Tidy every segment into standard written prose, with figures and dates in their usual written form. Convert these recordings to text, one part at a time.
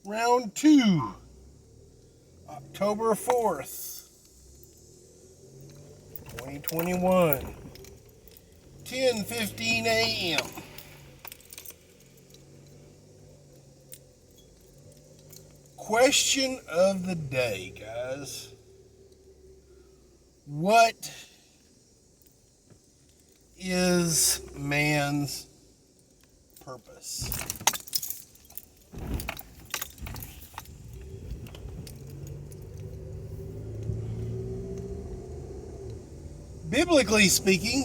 Round 2, October 4th, 2021, 10:15 a.m. Question of the day, guys. What is man's purpose? Biblically speaking,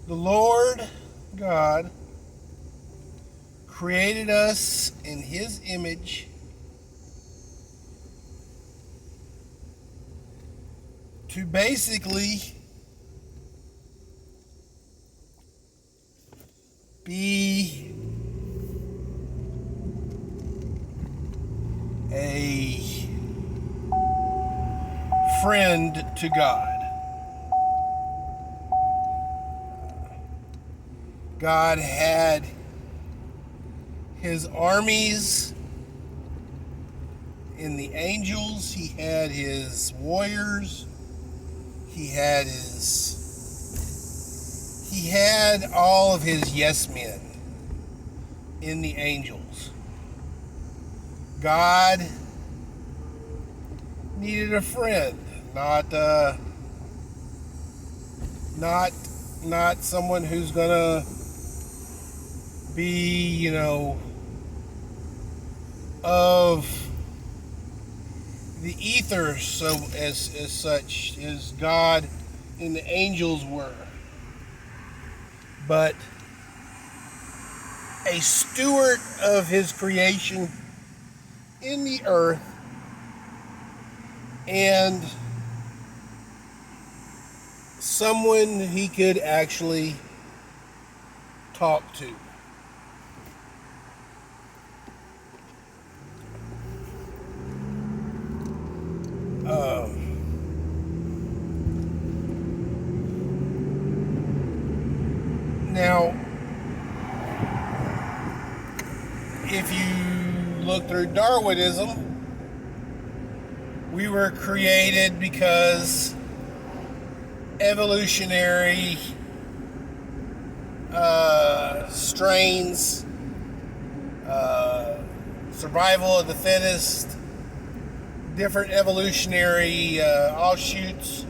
the Lord God created us in His image to basically be a friend to God. God had His armies in the angels. He had His warriors. He had all of His yes men in the angels. God needed a friend, not not someone who's gonna be, of the ether, so as such as God and the angels were, but a steward of His creation in the earth, and someone He could actually talk to. Now, if you look through Darwinism, we were created because evolutionary strains, survival of the fittest, different evolutionary offshoots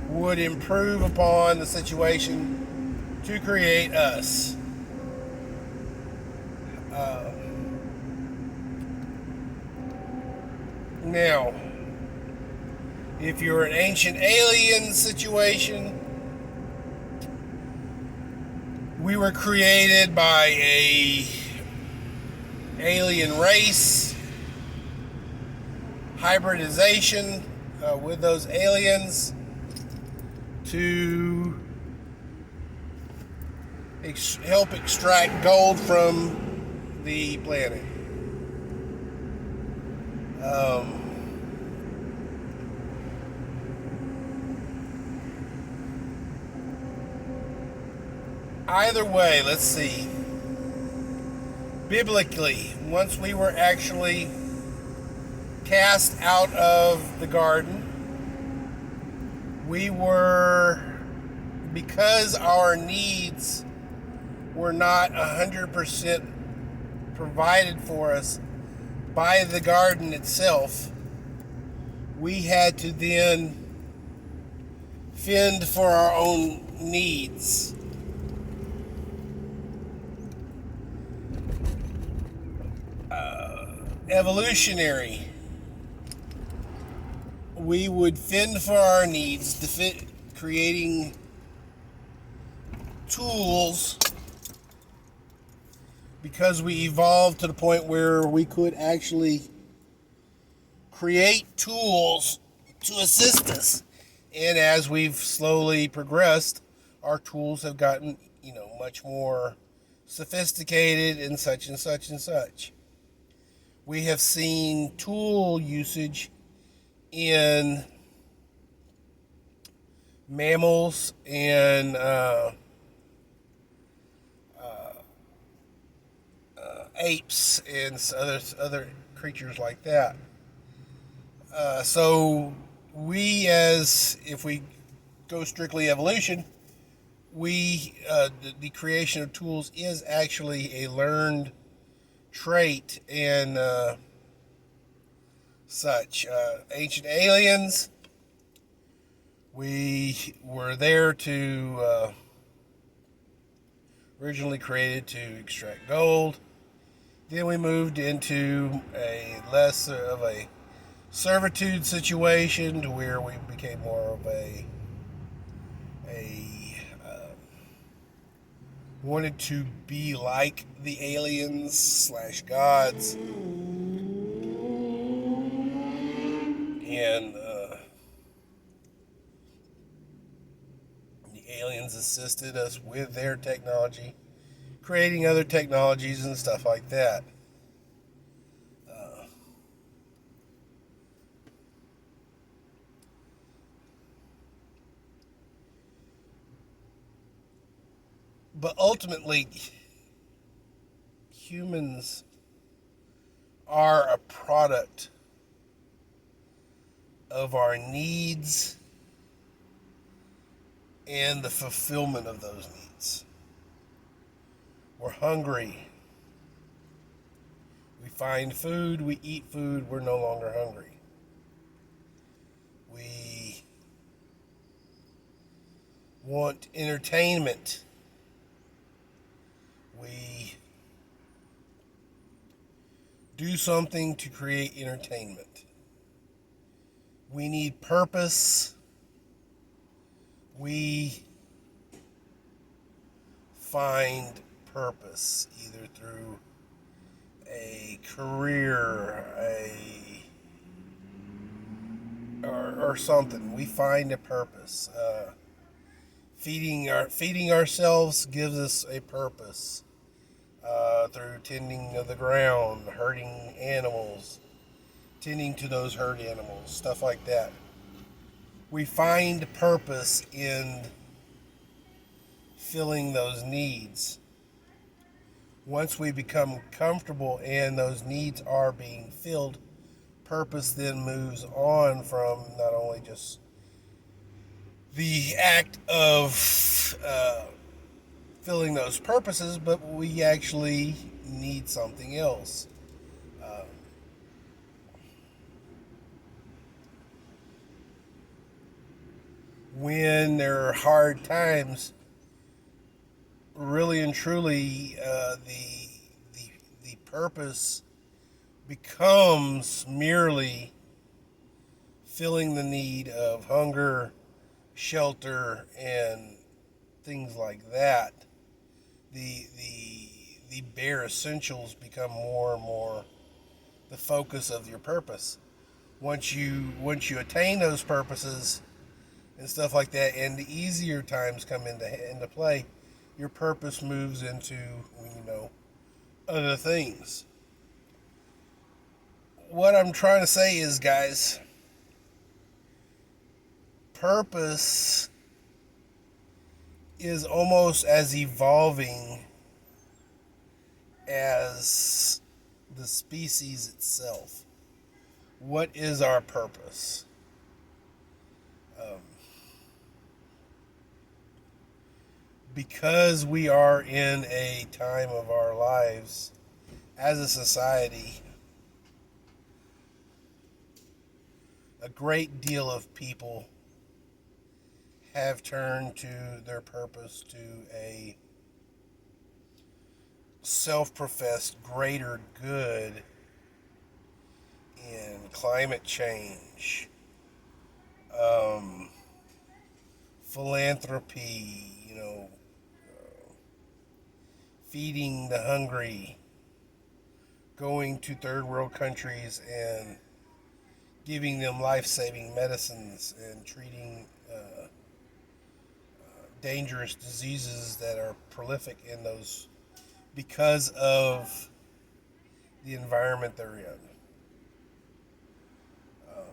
would improve upon the situation to create us. Now, if you're an ancient alien situation, we were created by a alien race, hybridization with those aliens to help extract gold from the planet. Either way, let's see. Biblically, once we were actually cast out of the garden, we were, because our needs were not 100% provided for us by the garden itself, we had to then fend for our own needs. Evolutionary, we would fend for our needs, creating tools, because we evolved to the point where we could actually create tools to assist us. And as we've slowly progressed, our tools have gotten, much more sophisticated and such and such and such. We have seen tool usage in mammals and apes and other creatures like that. So we, as if we go strictly evolution, the creation of tools is actually a learned trait and such. Ancient aliens, we were there to originally created to extract gold. Then we moved into a less of a servitude situation to where we became more of a wanted to be like the aliens slash gods, and the aliens assisted us with their technology, creating other technologies and stuff like that. But ultimately, humans are a product of our needs and the fulfillment of those needs. We're hungry. We find food, we eat food, we're no longer hungry. We want entertainment. We do something to create entertainment. We need purpose. We find purpose either through a career, or something. We find a purpose. Feeding ourselves gives us a purpose. Through tending of the ground, herding animals, tending to those herd animals, stuff like that. We find purpose in filling those needs. Once we become comfortable and those needs are being filled, purpose then moves on from not only just the act of filling those purposes, but we actually need something else. Uh, when there are hard times, really and truly, the purpose becomes merely filling the need of hunger, shelter, and things like that. The bare essentials become more and more the focus of your purpose. Once you attain those purposes and stuff like that, and the easier times come into play, your purpose moves into other things. What I'm trying to say is, guys, purpose is almost as evolving as the species itself. What is our purpose? Um, because we are in a time of our lives as a society, a great deal of people have turned to their purpose to a self-professed greater good in climate change, um, philanthropy, feeding the hungry, going to third world countries and giving them life-saving medicines and treating dangerous diseases that are prolific in those because of the environment they're in. Um,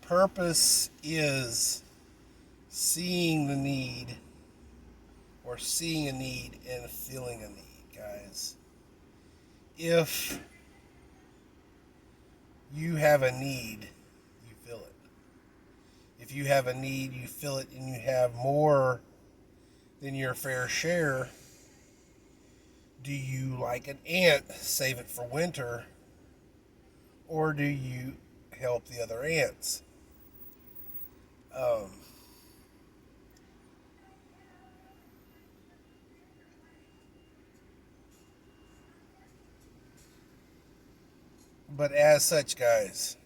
Purpose is seeing the need, or seeing a need and feeling a need, guys. If you have a need, you feel it. If you have a need, you feel it, and you have more than your fair share. Do you, like an ant, save it for winter, or do you help the other ants? Um, but as such, guys,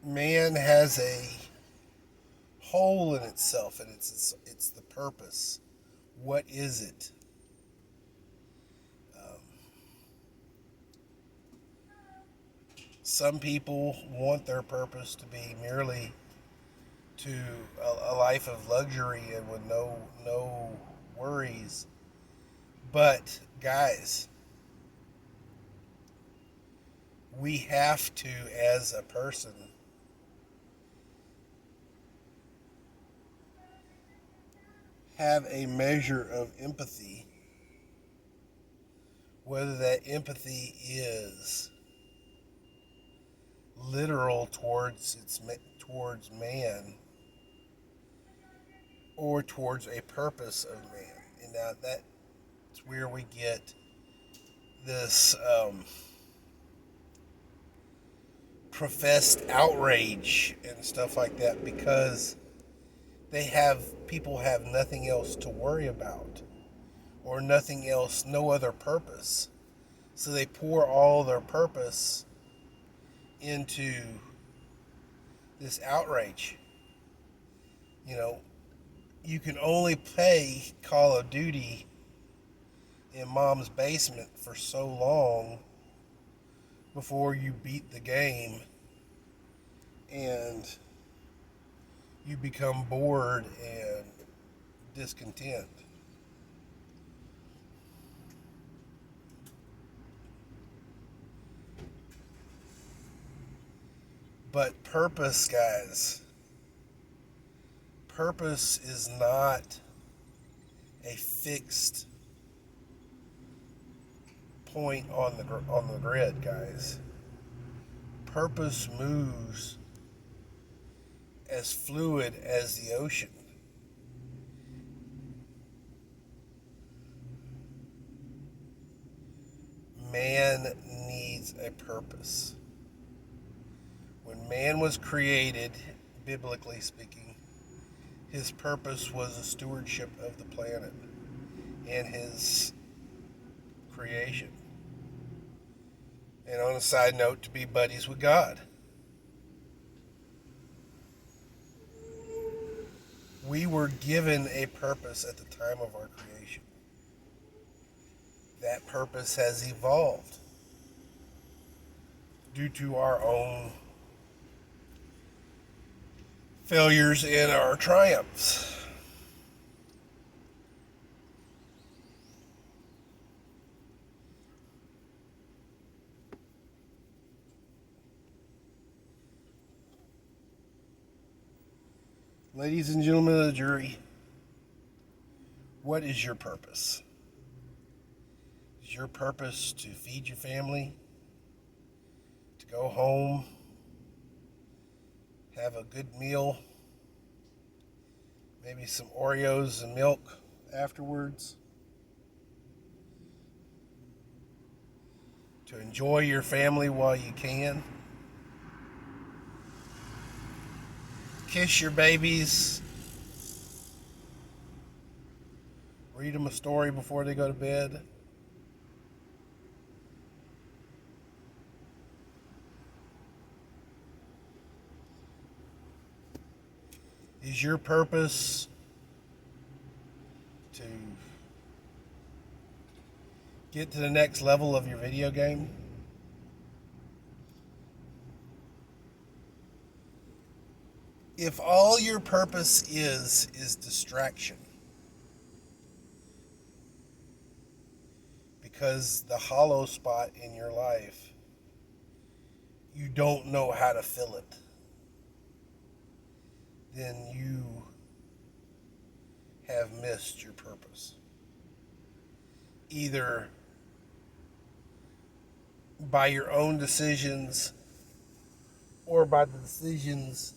man has a hole in itself, and it's the purpose. What is it? Um, some people want their purpose to be merely to a life of luxury and with no worries. But guys, we have to, as a person, have a measure of empathy, whether that empathy is literal towards man, or towards a purpose of man. And now that's where we get this professed outrage and stuff like that, because people have nothing else to worry about, or nothing else, no other purpose. So they pour all their purpose into this outrage. You know, you can only play Call of Duty in mom's basement for so long before you beat the game and you become bored and discontent. But purpose, guys, purpose is not a fixed point on the grid, guys. Purpose moves as fluid as the ocean. Man needs a purpose. When man was created, biblically speaking, his purpose was a stewardship of the planet and his creation. And on a side note, to be buddies with God. We were given a purpose at the time of our creation. That purpose has evolved due to our own failures and our triumphs. Ladies and gentlemen of the jury, what is your purpose? Is your purpose to feed your family, to go home, have a good meal, maybe some Oreos and milk afterwards, to enjoy your family while you can, kiss your babies, read them a story before they go to bed? Is your purpose to get to the next level of your video game? If all your purpose is distraction, because the hollow spot in your life, you don't know how to fill it, then you have missed your purpose. Either by your own decisions or by the decisions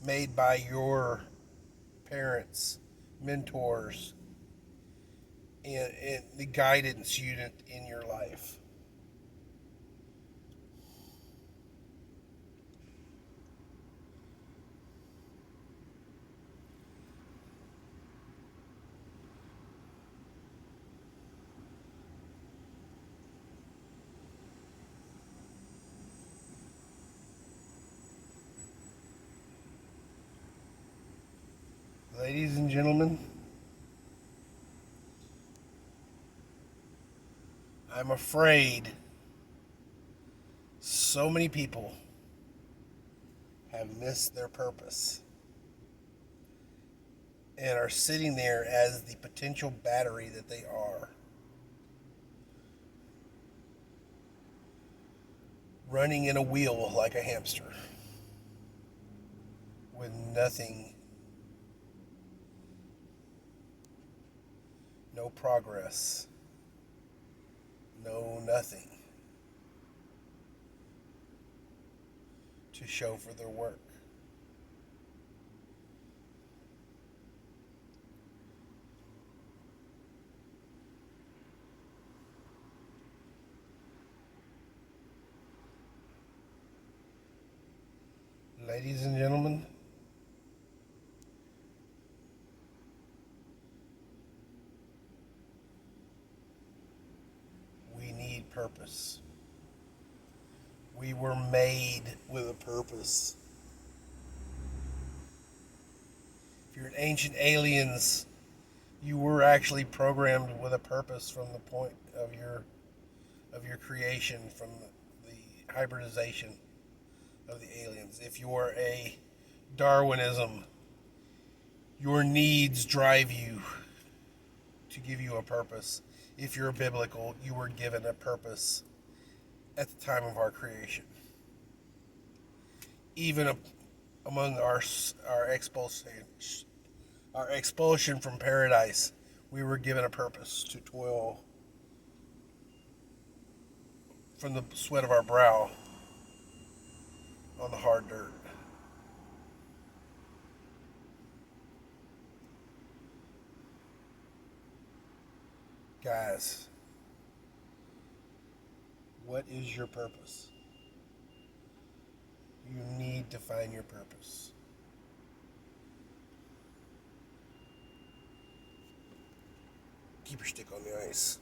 made by your parents, mentors, and the guidance unit in your life. Ladies and gentlemen, I'm afraid so many people have missed their purpose and are sitting there as the potential battery that they are, running in a wheel like a hamster with nothing, no progress, no nothing to show for their work. Ladies and gentlemen, we need purpose. We were made with a purpose. If you're ancient aliens, you were actually programmed with a purpose from the point of your creation, from the hybridization of the aliens. If you're a Darwinism, your needs drive you to give you a purpose. If you're a biblical, you were given a purpose at the time of our creation. Even among our expulsion from paradise, we were given a purpose to toil from the sweat of our brow on the hard dirt. Guys, what is your purpose? You need to find your purpose. Keep your stick on the ice.